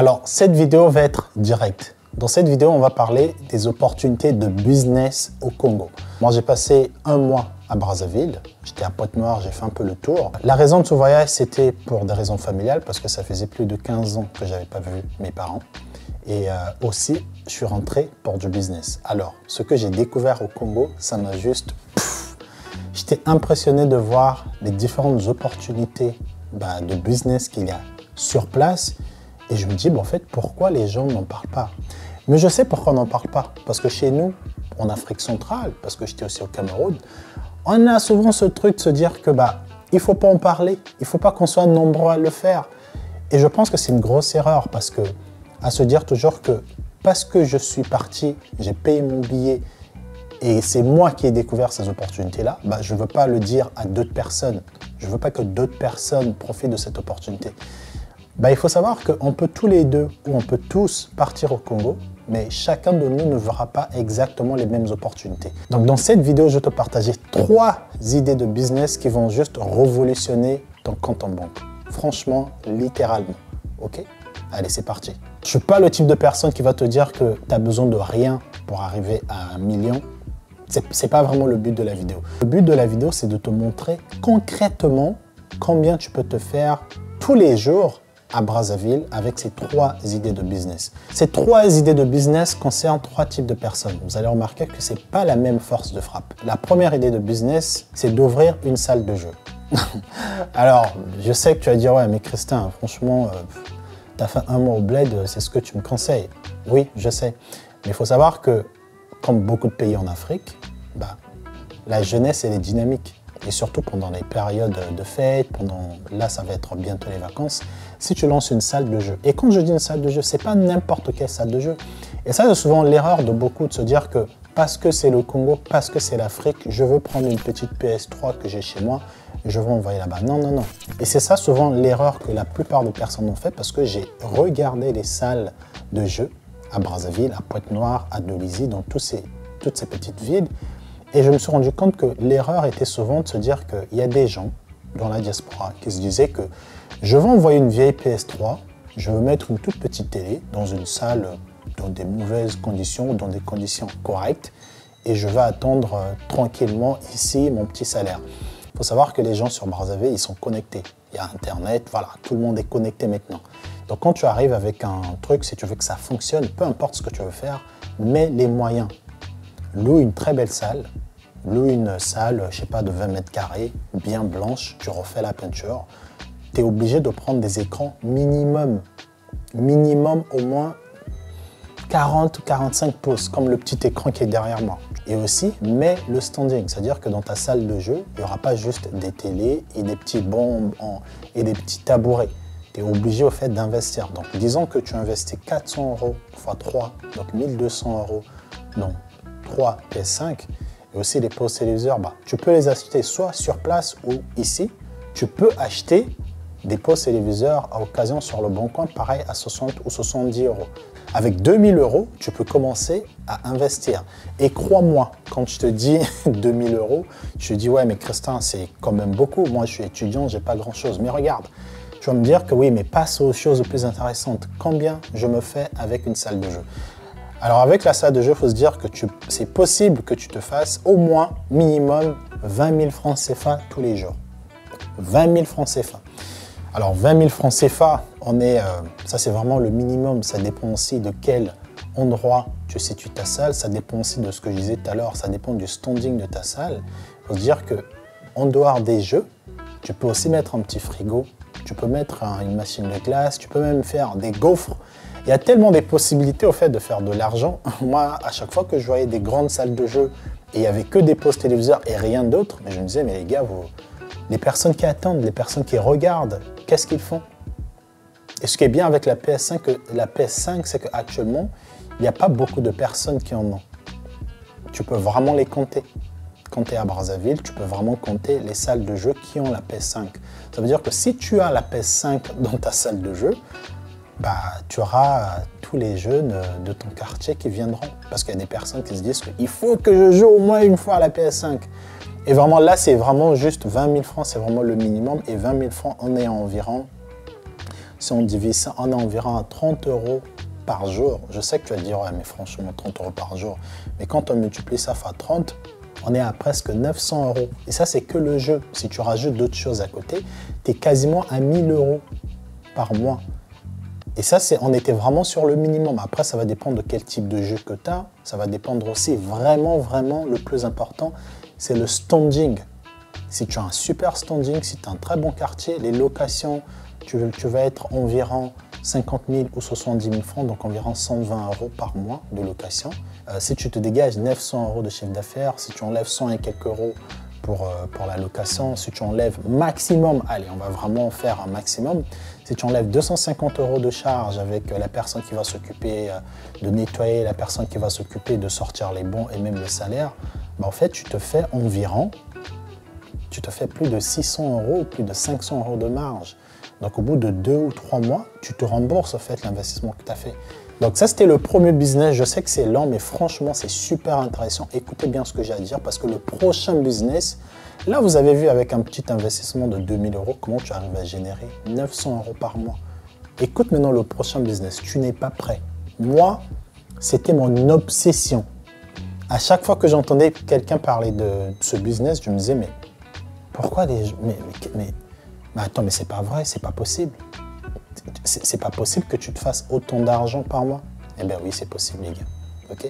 Alors, cette vidéo va être directe. Dans cette vidéo, on va parler des opportunités de business au Congo. Moi, j'ai passé un mois à Brazzaville. J'étais à Pointe-Noire, j'ai fait un peu le tour. La raison de ce voyage, c'était pour des raisons familiales, parce que ça faisait plus de 15 ans que je n'avais pas vu mes parents. Et aussi, je suis rentré pour du business. Alors, ce que j'ai découvert au Congo, ça m'a juste... J'étais impressionné de voir les différentes opportunités de business qu'il y a sur place. Et je me dis, en fait, pourquoi les gens n'en parlent pas? Mais je sais pourquoi on n'en parle pas. Parce que chez nous, en Afrique centrale, parce que j'étais aussi au Cameroun, on a souvent ce truc de se dire que il ne faut pas en parler, il ne faut pas qu'on soit nombreux à le faire. Et je pense que c'est une grosse erreur parce que à se dire toujours que parce que je suis parti, j'ai payé mon billet et c'est moi qui ai découvert ces opportunités-là, je ne veux pas le dire à d'autres personnes. Je ne veux pas que d'autres personnes profitent de cette opportunité. Il faut savoir qu'on peut tous les deux ou on peut tous partir au Congo, mais chacun de nous ne verra pas exactement les mêmes opportunités. Donc dans cette vidéo, je vais te partager 3 idées de business qui vont juste révolutionner ton compte en banque. Franchement, littéralement. Ok? Allez, c'est parti. Je ne suis pas le type de personne qui va te dire que tu as besoin de rien pour arriver à 1 million. C'est pas vraiment le but de la vidéo. Le but de la vidéo, c'est de te montrer concrètement combien tu peux te faire tous les jours à Brazzaville avec ces 3 idées de business. Ces 3 idées de business concernent 3 types de personnes. Vous allez remarquer que ce n'est pas la même force de frappe. La première idée de business, c'est d'ouvrir une salle de jeu. Alors, je sais que tu vas dire, ouais, mais Christin, franchement, tu as fait un mois au bled, c'est ce que tu me conseilles. Oui, je sais. Mais il faut savoir que, comme beaucoup de pays en Afrique, la jeunesse, elle est dynamique. Et surtout pendant les périodes de fête, là ça va être bientôt les vacances, si tu lances une salle de jeu. Et quand je dis une salle de jeu, c'est pas n'importe quelle salle de jeu. Et ça, c'est souvent l'erreur de beaucoup de se dire que parce que c'est le Congo, parce que c'est l'Afrique, je veux prendre une petite PS3 que j'ai chez moi, je veux envoyer là-bas. Non, non, non. Et c'est ça souvent l'erreur que la plupart des personnes ont fait parce que j'ai regardé les salles de jeu à Brazzaville, à Pointe-Noire, à Dolisie, dans toutes ces petites villes. Et je me suis rendu compte que l'erreur était souvent de se dire qu'il y a des gens dans la diaspora qui se disaient que je vais envoyer une vieille PS3, je veux mettre une toute petite télé dans une salle dans des mauvaises conditions ou dans des conditions correctes et je vais attendre tranquillement ici mon petit salaire. Il faut savoir que les gens sur Brazzaville, ils sont connectés. Il y a Internet, voilà, tout le monde est connecté maintenant. Donc quand tu arrives avec un truc, si tu veux que ça fonctionne, peu importe ce que tu veux faire, mets les moyens. Loue une très belle salle, loue une salle, je sais pas, de 20 mètres carrés, bien blanche, tu refais la peinture. Tu es obligé de prendre des écrans minimum au moins 40 ou 45 pouces, comme le petit écran qui est derrière moi. Et aussi, mets le standing, c'est-à-dire que dans ta salle de jeu, il n'y aura pas juste des télés et des petits bancs et des petits tabourets. Tu es obligé au fait d'investir. Donc disons que tu investis 400 € x 3, donc 1200 €, non. 3 PS5 et aussi les postes téléviseurs, tu peux les acheter soit sur place ou ici. Tu peux acheter des postes téléviseurs à occasion sur le bon coin, pareil à 60 ou 70 €. Avec 2000 €, tu peux commencer à investir. Et crois-moi, quand je te dis 2000 €, je te dis ouais mais Christin, c'est quand même beaucoup. Moi je suis étudiant, j'ai pas grand chose. Mais regarde, tu vas me dire que oui, mais passe aux choses les plus intéressantes. Combien je me fais avec une salle de jeu? Alors avec la salle de jeu, il faut se dire que c'est possible que tu te fasses au moins minimum 20 000 francs CFA tous les jours. 20 000 francs CFA. Alors 20 000 francs CFA, ça c'est vraiment le minimum. Ça dépend aussi de quel endroit tu situes ta salle. Ça dépend aussi de ce que je disais tout à l'heure. Ça dépend du standing de ta salle. Il faut se dire qu'en dehors des jeux, tu peux aussi mettre un petit frigo. Tu peux mettre une machine de glace. Tu peux même faire des gaufres. Il y a tellement des possibilités au fait de faire de l'argent. Moi, à chaque fois que je voyais des grandes salles de jeu et il n'y avait que des postes téléviseurs et rien d'autre, mais je me disais, mais les gars, les personnes qui attendent, les personnes qui regardent, qu'est-ce qu'ils font? Et ce qui est bien avec la PS5, c'est qu'actuellement, il n'y a pas beaucoup de personnes qui en ont. Tu peux vraiment les compter. Quand tu es à Brazzaville, tu peux vraiment compter les salles de jeu qui ont la PS5. Ça veut dire que si tu as la PS5 dans ta salle de jeu, tu auras tous les jeunes de ton quartier qui viendront. Parce qu'il y a des personnes qui se disent qu'il faut que je joue au moins une fois à la PS5. Et vraiment là, c'est vraiment juste 20 000 francs, c'est vraiment le minimum. Et 20 000 francs, on est à environ si on divise ça, on est environ à 30 € par jour. Je sais que tu vas dire, ouais, mais franchement, 30 € par jour. Mais quand on multiplie ça par 30, on est à presque 900 €. Et ça, c'est que le jeu. Si tu rajoutes d'autres choses à côté, tu es quasiment à 1000 € par mois. Et ça, on était vraiment sur le minimum. Après, ça va dépendre de quel type de jeu que tu as. Ça va dépendre aussi, vraiment, le plus important, c'est le standing. Si tu as un super standing, si tu as un très bon quartier, les locations, tu vas être environ 50 000 ou 70 000 francs, donc environ 120 € par mois de location. Si tu te dégages 900 € de chiffre d'affaires, si tu enlèves 100 et quelques euros pour la location, si tu enlèves maximum, allez, on va vraiment faire un maximum, si tu enlèves 250 € de charge avec la personne qui va s'occuper de nettoyer, la personne qui va s'occuper de sortir les bons et même le salaire, bah en fait, tu te fais plus de 600 € ou plus de 500 € de marge. Donc, au bout de 2 ou 3 mois, tu te rembourses en fait l'investissement que tu as fait. Donc, ça, c'était le premier business. Je sais que c'est lent, mais franchement, c'est super intéressant. Écoutez bien ce que j'ai à dire parce que le prochain business, là, vous avez vu avec un petit investissement de 2000 € comment tu arrives à générer 900 € par mois. Écoute maintenant le prochain business. Tu n'es pas prêt. Moi, c'était mon obsession. À chaque fois que j'entendais quelqu'un parler de ce business, je me disais, mais pourquoi les gens... Mais attends, mais c'est pas vrai, c'est pas possible. C'est pas possible que tu te fasses autant d'argent par mois. Eh bien oui, c'est possible, les gars. Ok ?